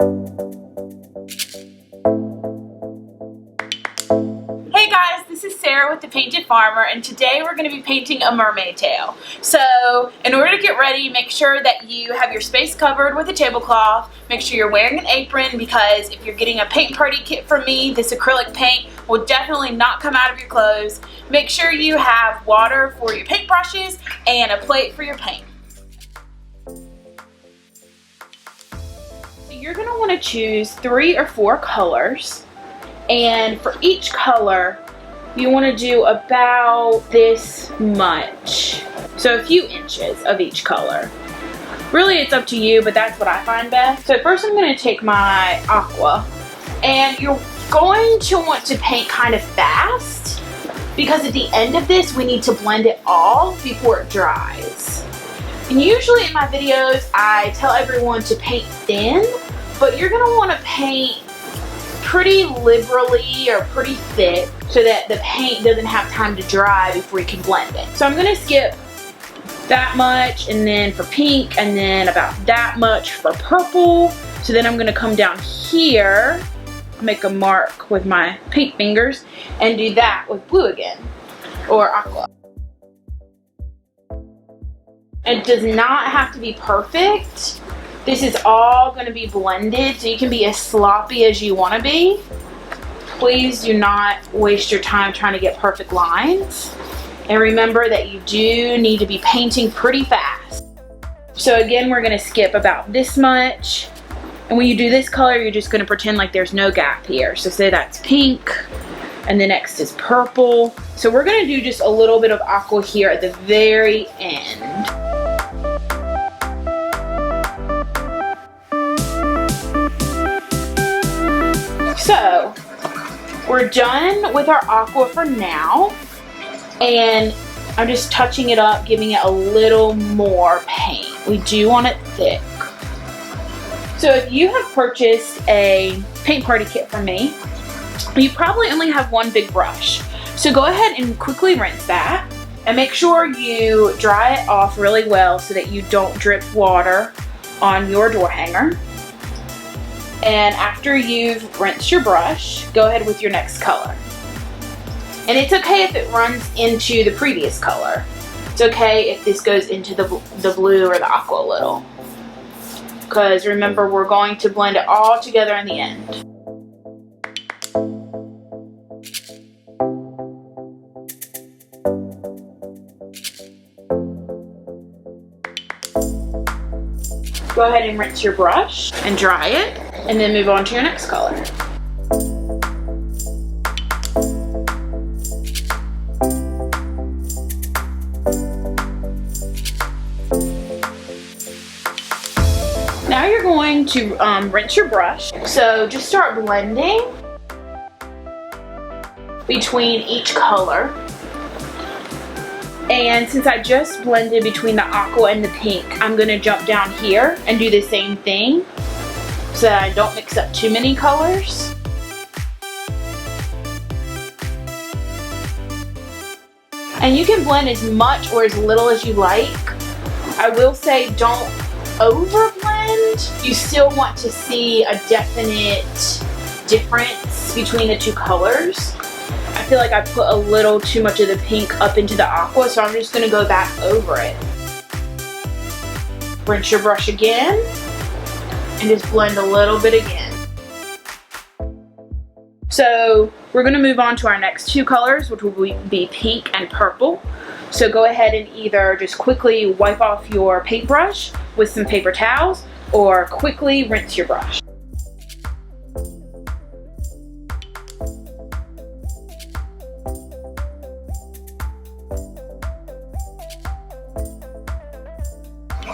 Hey guys, this is Sarah with The Painted Farmer, and today we're going to be painting a mermaid tail. So, in order to get ready, make sure that you have your space covered with a tablecloth. Make sure you're wearing an apron, because if you're getting a paint party kit from me, this acrylic paint will definitely not come out of your clothes. Make sure you have water for your paint brushes and a plate for your paint. So you're going to want to choose 3 or 4 colors. And for each color, you want to do about this much. So a few inches of each color. Really, it's up to you, but that's what I find best. So first I'm going to take my aqua. And you're going to want to paint kind of fast, because at the end of this, we need to blend it all before it dries. And usually in my videos, I tell everyone to paint thin, but you're going to want to paint pretty liberally or pretty thick so that the paint doesn't have time to dry before you can blend it. So I'm going to skip that much, and then for pink, and then about that much for purple. So then I'm going to come down here, make a mark with my paint fingers, and do that with blue again, or aqua. It does not have to be perfect. This is all going to be blended, so you can be as sloppy as you want to be. Please do not waste your time trying to get perfect lines. And remember that you do need to be painting pretty fast. So again, we're going to skip about this much. And when you do this color, you're just going to pretend like there's no gap here. So say that's pink, and the next is purple. So we're going to do just a little bit of aqua here at the very end. So, we're done with our aqua for now, and I'm just touching it up, giving it a little more paint. We do want it thick. So if you have purchased a paint party kit from me, you probably only have one big brush. So go ahead and quickly rinse that, and make sure you dry it off really well so that you don't drip water on your door hanger. And after you've rinsed your brush, go ahead with your next color. And it's okay if it runs into the previous color. It's okay if this goes into the blue or the aqua a little. Because remember, we're going to blend it all together in the end. Go ahead and rinse your brush and dry it, and then move on to your next color. Now you're going to rinse your brush. So just start blending between each color. And since I just blended between the aqua and the pink, I'm going to jump down here and do the same thing so that I don't mix up too many colors. And you can blend as much or as little as you like. I will say don't over blend. You still want to see a definite difference between the two colors. I feel like I put a little too much of the pink up into the aqua, so I'm just going to go back over it. Rinse your brush again, and just blend a little bit again. So we're going to move on to our next 2 colors, which will be pink and purple. So go ahead and either just quickly wipe off your paintbrush with some paper towels, or quickly rinse your brush.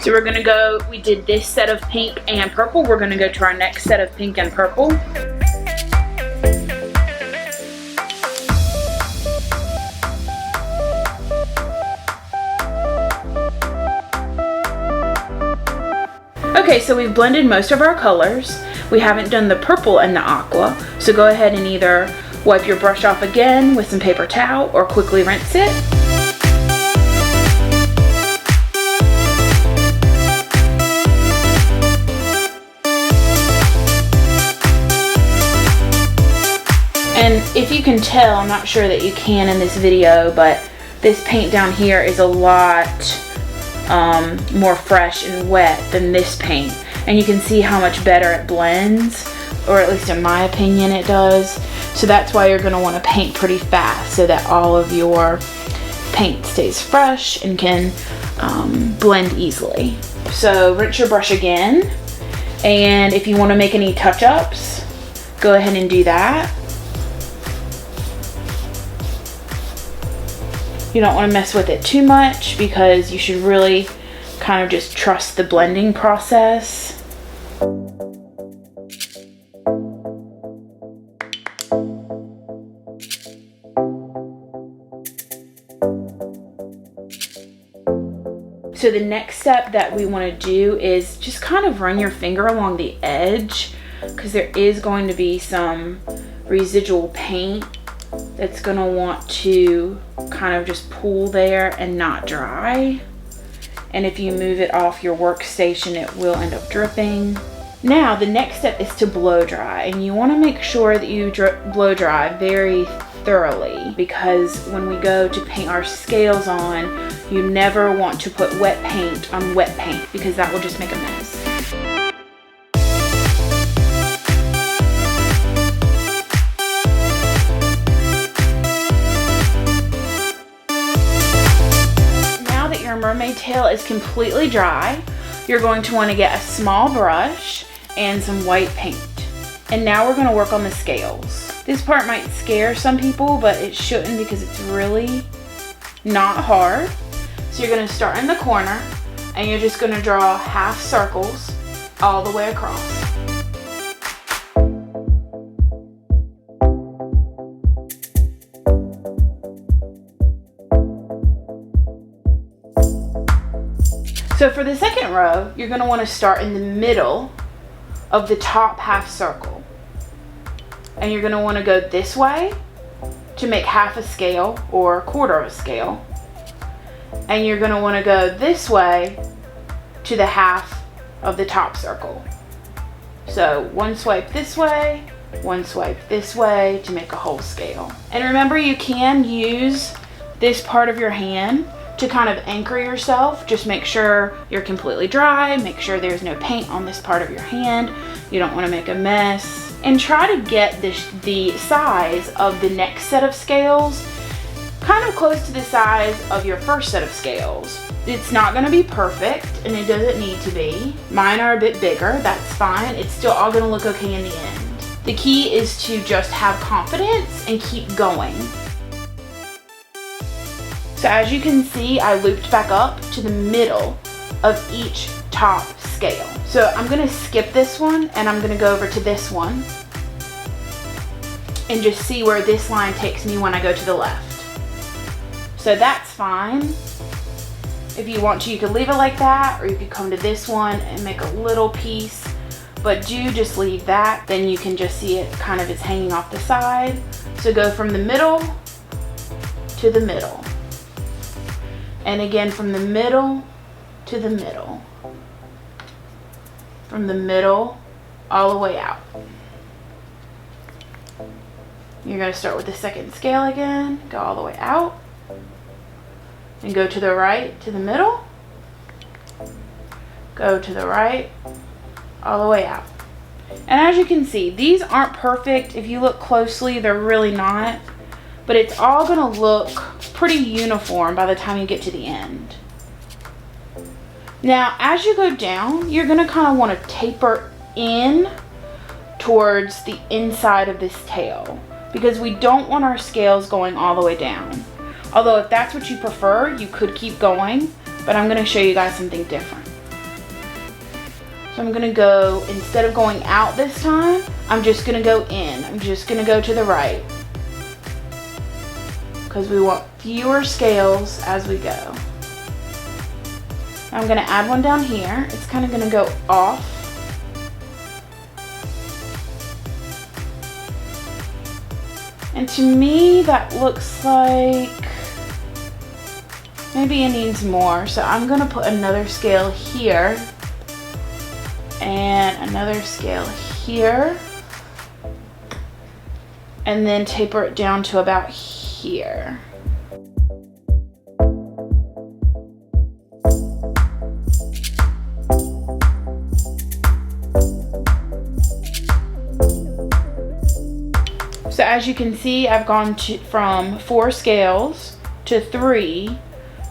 So we're going to go, we did this set of pink and purple, we're going to go to our next set of pink and purple. Okay, so we've blended most of our colors. We haven't done the purple and the aqua, so go ahead and either wipe your brush off again with some paper towel or quickly rinse it. if you can tell, I'm not sure that you can in this video, but this paint down here is a lot more fresh and wet than this paint. And you can see how much better it blends, or at least in my opinion it does. So that's why you're going to want to paint pretty fast so that all of your paint stays fresh and can blend easily. So rinse your brush again, and if you want to make any touch-ups, go ahead and do that. You don't want to mess with it too much because you should really kind of just trust the blending process. So the next step that we want to do is just kind of run your finger along the edge, because there is going to be some residual paint that's going to want to kind of just pool there and not dry. And if you move it off your workstation, it will end up dripping. Now the next step is to blow dry, and you want to make sure that you blow dry very thoroughly, because when we go to paint our scales on, you never want to put wet paint on wet paint, because that will just make a mess. Now that your mermaid tail is completely dry, you're going to want to get a small brush and some white paint. And now we're going to work on the scales. This part might scare some people, but it shouldn't, because it's really not hard. So you're going to start in the corner, and you're just going to draw half circles all the way across. So for the second row, you're going to want to start in the middle of the top half circle. And you're going to want to go this way to make half a scale or a quarter of a scale. And you're going to want to go this way to the half of the top circle. So one swipe this way, one swipe this way to make a whole scale. And remember, you can use this part of your hand to kind of anchor yourself. Just make sure you're completely dry, make sure there's no paint on this part of your hand. You don't want to make a mess. And try to get the size of the next set of scales kind of close to the size of your first set of scales. It's not going to be perfect, and it doesn't need to be. Mine are a bit bigger, that's fine. It's still all going to look okay in the end. The key is to just have confidence and keep going. So as you can see, I looped back up to the middle of each top scale. So I'm going to skip this one, and I'm going to go over to this one and just see where this line takes me when I go to the left. So that's fine. If you want to, you could leave it like that, or you could come to this one and make a little piece, but do just leave that. Then you can just see it kind of is hanging off the side. So go from the middle to the middle. And again, from the middle to the middle. From the middle all the way out. You're going to start with the second scale again, go all the way out, and go to the right to the middle, go to the right, all the way out. And as you can see, these aren't perfect. If you look closely, they're really not, but it's all going to look pretty uniform by the time you get to the end. Now, as you go down, you're going to kind of want to taper in towards the inside of this tail, because we don't want our scales going all the way down. Although if that's what you prefer, you could keep going, but I'm going to show you guys something different. So I'm going to go, instead of going out this time, I'm just going to go in. I'm just going to go to the right, because we want fewer scales as we go. I'm going to add one down here. It's kind of going to go off. And to me, that looks like maybe it needs more. So I'm going to put another scale here and another scale here. and then taper it down to about here. So as you can see, I've gone from 4 scales to 3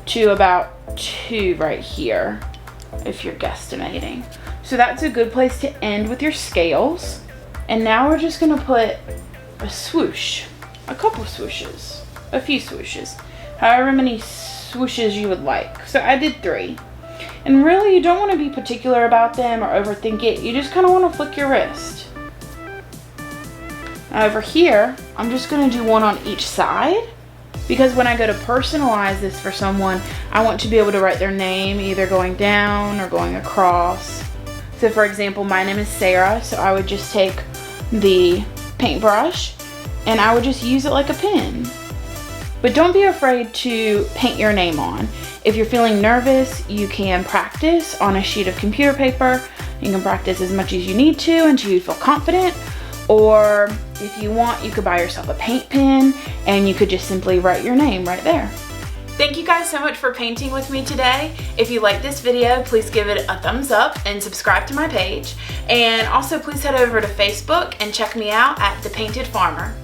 to about 2 right here, if you're guesstimating. So that's a good place to end with your scales. And now we're just gonna put a swoosh, a couple swooshes, a few swooshes, however many swooshes you would like. So I did 3. And really, you don't want to be particular about them or overthink it. You just kind of want to flick your wrist. Now over here, I'm just going to do one on each side, because when I go to personalize this for someone, I want to be able to write their name either going down or going across. So for example, my name is Sarah, so I would just take the paintbrush and I would just use it like a pen. But don't be afraid to paint your name on. If you're feeling nervous, you can practice on a sheet of computer paper. You can practice as much as you need to until you feel confident. Or if you want, you could buy yourself a paint pen and you could just simply write your name right there. Thank you guys so much for painting with me today. If you like this video, please give it a thumbs up and subscribe to my page. And also please head over to Facebook and check me out at The Painted Farmer.